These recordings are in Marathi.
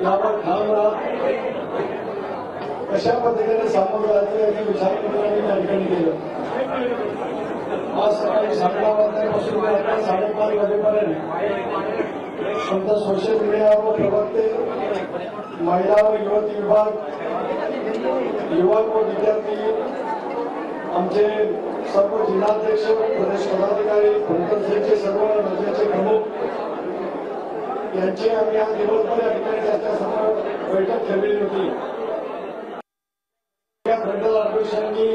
यावर ठाम राहत कशा पद्धतीने सामोरं जायचं याचा विचार करून आम्ही त्या ठिकाणी केलं. आज सकाळी 11:30 वाजल्यापासून 5:30 वाजेपर्यंत समजा सोशल मीडियावर प्रवक्ते, महिला व युवती विभाग, युवक व विद्यार्थी, आमचे सर्व जिल्हाध्यक्ष, प्रदेश पदाधिकारी, पंचायतचे सर्व राज्याचे प्रमुख यांची आम्ही आज दिवसभर या ठिकाणी त्याच्यासमोर बैठक ठेवलेली होती. या फ्रंटल ऑपरेशननी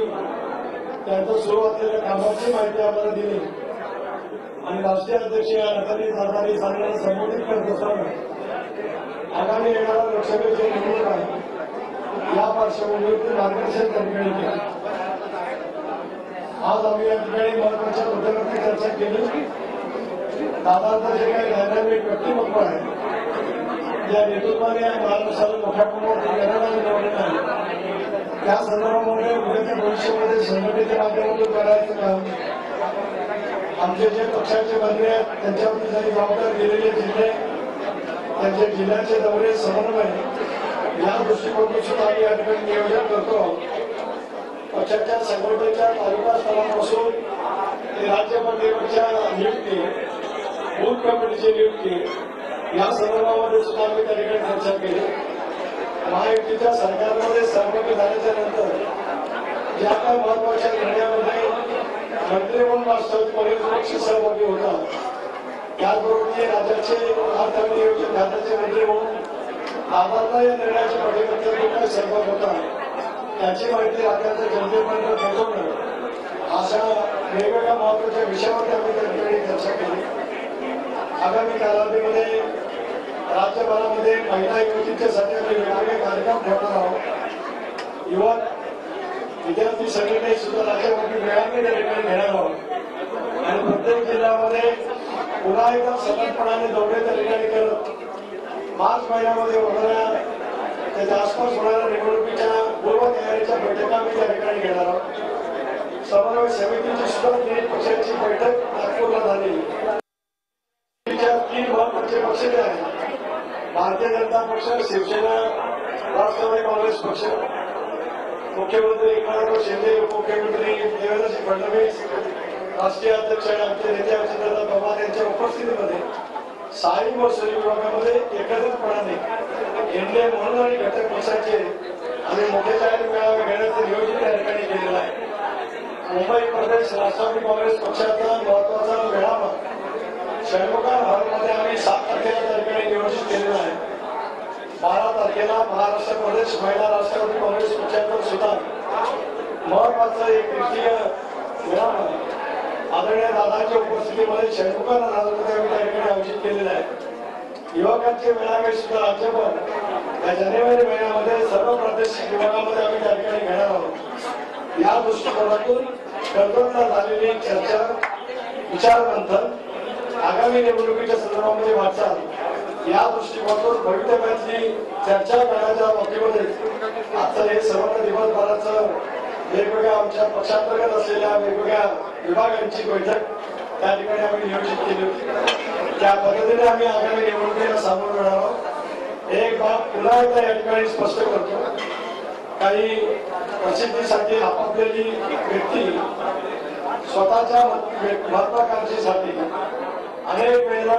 त्यांचं सुरू असलेल्या कामाची माहिती आम्हाला दिली आणि राष्ट्रीय अध्यक्ष या नकाली सरकारी सांगण्याला संबोधित करत असताना आगामी येणारा लोकसभेची निवडणूक आहे या पार्श्वभूमीवर मार्गदर्शन त्या ठिकाणी केलं. आज आम्ही या ठिकाणी महत्वाच्या मुद्द्यांवरती चर्चा केली. दादांचं जे काही डायनामिक व्यक्तिमत्व आहे, या नेतृत्वाने महाराष्ट्राला मोठ्या प्रमाणात प्रेरणा मिळवलेली आहे, त्या संदर्भामध्ये उद्याच्या भविष्यामध्ये संघटनेच्या माध्यमातून करायचं काम आमचे जे पक्षाचे मंत्री आहेत त्यांच्यावरती जरी जबाबदारी दिलेले जिल्हे, त्यांचे जिल्ह्याचे दौरे, समन्वय या दृष्टिकोनातून सुद्धा आम्ही या ठिकाणी नियोजन करतो. पक्षाच्या संघटनेच्या तालुका स्तरापासून ते राज्य पातळीवरच्या नियुक्ती, बूथ कमिटीची नियुक्ती या संदर्भामध्ये सुद्धा आम्ही त्या ठिकाणी चर्चा केली. महायुतीच्या सरकारमध्ये सहभागी झाल्याच्या नंतर ज्या काही महत्वाच्या निर्णयामध्ये मंत्री म्हणून राष्ट्रवादी काँग्रेस पक्ष सहभागी होता, त्याचबरोबर राज्याचे अर्थ आणि नियोजन खात्याचे मंत्री म्हणून दादांना या निर्णयाच्या पाठीमागचा जो काही सहभाग होता त्याची माहिती राज्याच्या जनतेपर्यंत पोहोचवणं अशा वेगवेगळ्या महत्वाच्या विषयावरती आम्ही त्या ठिकाणी चर्चा केली. आगामी कालावधीमध्ये राज्यभरामध्ये महिला युवतींच्यासाठी आम्ही वेगवेगळे कार्यक्रम ठेवणार आहोत. युवक विद्यार्थी संघटने सुद्धा राज्यामध्ये मेळावे त्या ठिकाणी घेणार आहोत आणि प्रत्येक जिल्ह्यामध्ये पुन्हा एकदा सततपणाने दौरे त्या ठिकाणी करत मार्च महिन्यामध्ये होणाऱ्या त्याच्या आसपास होणाऱ्या निवडणुकीच्या पूर्व तयारीच्या बैठका आम्ही त्या ठिकाणी घेणार आहोत. समन्वय समितीची सुद्धा 3 पक्षांची बैठक नागपूरला झाली. 3 महत्वाचे पक्ष जे आहेत, भारतीय जनता पक्ष, शिवसेना, राष्ट्रवादी काँग्रेस पक्ष, मुख्यमंत्री एकनाथ शिंदे, उपमुख्यमंत्री देवेंद्र फडणवीस, राष्ट्रीय अध्यक्ष आणि आमचे नेते अजितदादा पवार यांच्या उपस्थितीमध्ये स्थायी महसूल विभागामध्ये एकत्रितपणाने एनडीए म्हणून आणि घटक पक्षाचे आणि मोठे जाहीर मेळावे घेण्याचं नियोजन त्या ठिकाणी केलेलं आहे. मुंबई प्रदेश राष्ट्रवादी काँग्रेस पक्षाचा महत्वाचा मेळावा षण्मुखार हॉलमध्ये आम्ही 7 तारखेला त्या ठिकाणी नियोजित केलेला आहे. 12 तारखेला महाराष्ट्र प्रदेश महिला राष्ट्रवादी काँग्रेस पक्षाचं सुद्धा महत्वाचं एक द्वितीय मेळावा आदरणीय दादांच्या उपस्थितीमध्ये षण्मुखार हॉलमध्ये आम्ही त्या ठिकाणी आयोजित केलेलं आहे. युवकांचे मेळावे सुद्धा राज्यभर या जानेवारी महिन्यामध्ये सर्व प्रादेशिक विभागामध्ये आम्ही त्या ठिकाणी घेणार आहोत. या दृष्टिकोनातून कर्जतला झालेली चर्चा, विचारमंथन, आगामी निवडणुकीच्या संदर्भामध्ये वाटचाल या दृष्टिकोनातून भवितव्यातली चर्चा करण्याच्या बाबतीमध्ये आजचं हे सर्वांना दिवसभराचं वेगवेगळ्या आमच्या पक्षांतर्गत असलेल्या वेगवेगळ्या विभागांची बैठक त्या ठिकाणी आम्ही नियोजित केली होती. त्या पद्धतीने आम्ही आगामी निवडणुकीला सामोरं जाणार आहोत. एक बाब पुन्हा एकदा या ठिकाणी स्पष्ट करतो, काही प्रसिद्धीसाठी आपापलेली व्यक्ती स्वतःच्या महत्वाकांक्षेसाठी अनेक वेळेला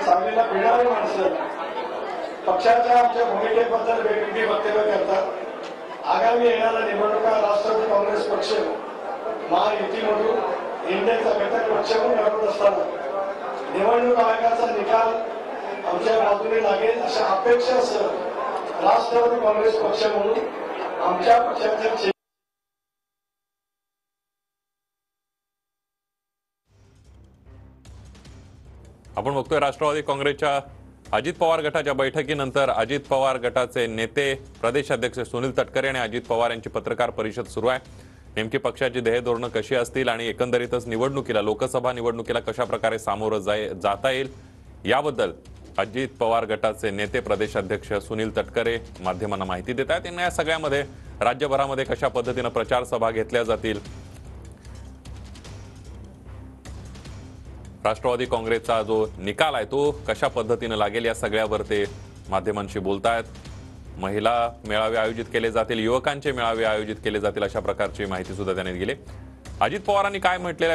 चांगलेला भिणारी माणसं पक्षाच्या आमच्या भूमिकेबद्दल वेगवेगळी वक्तव्य करतात. आगामी येणाऱ्या निवडणुका राष्ट्रवादी काँग्रेस पक्ष महायुतीमधून इंडियाचा घटक पक्ष म्हणून लढत असताना निवडणूक आयोगाचा निकाल आमच्या बाजूने लागेल अशा अपेक्षासह राष्ट्रवादी काँग्रेस पक्ष म्हणून आमच्या पक्षाचे आपण बघतोय राष्ट्रवादी काँग्रेसच्या अजित पवार गटाच्या बैठकीनंतर अजित पवार गटाचे नेते प्रदेशाध्यक्ष सुनील तटकरे आणि अजित पवार यांची पत्रकार परिषद सुरू आहे. नेमकी पक्षाची ध्येय धोरणं कशी असतील आणि एकंदरीतच निवडणुकीला, लोकसभा निवडणुकीला कशा प्रकारे सामोरं जाता येईल याबद्दल अजित पवार गटाचे नेते प्रदेशाध्यक्ष सुनील तटकरे माध्यमांना माहिती देत आहेत. या सगळ्यामध्ये राज्यभरामध्ये कशा पद्धतीने प्रचार सभा घेतल्या जातील, राष्ट्रवादी काँग्रेसचा जो निकाल आहे तो कशा पद्धतीने लागेल, या सगळ्यावर ते माध्यमांशी बोलतायत. महिला मेळावे आयोजित केले जातील, युवकांचे मेळावे आयोजित केले जातील, अशा प्रकारची माहिती सुद्धा त्यांनी दिली. अजित पवारांनी काय म्हटलेलं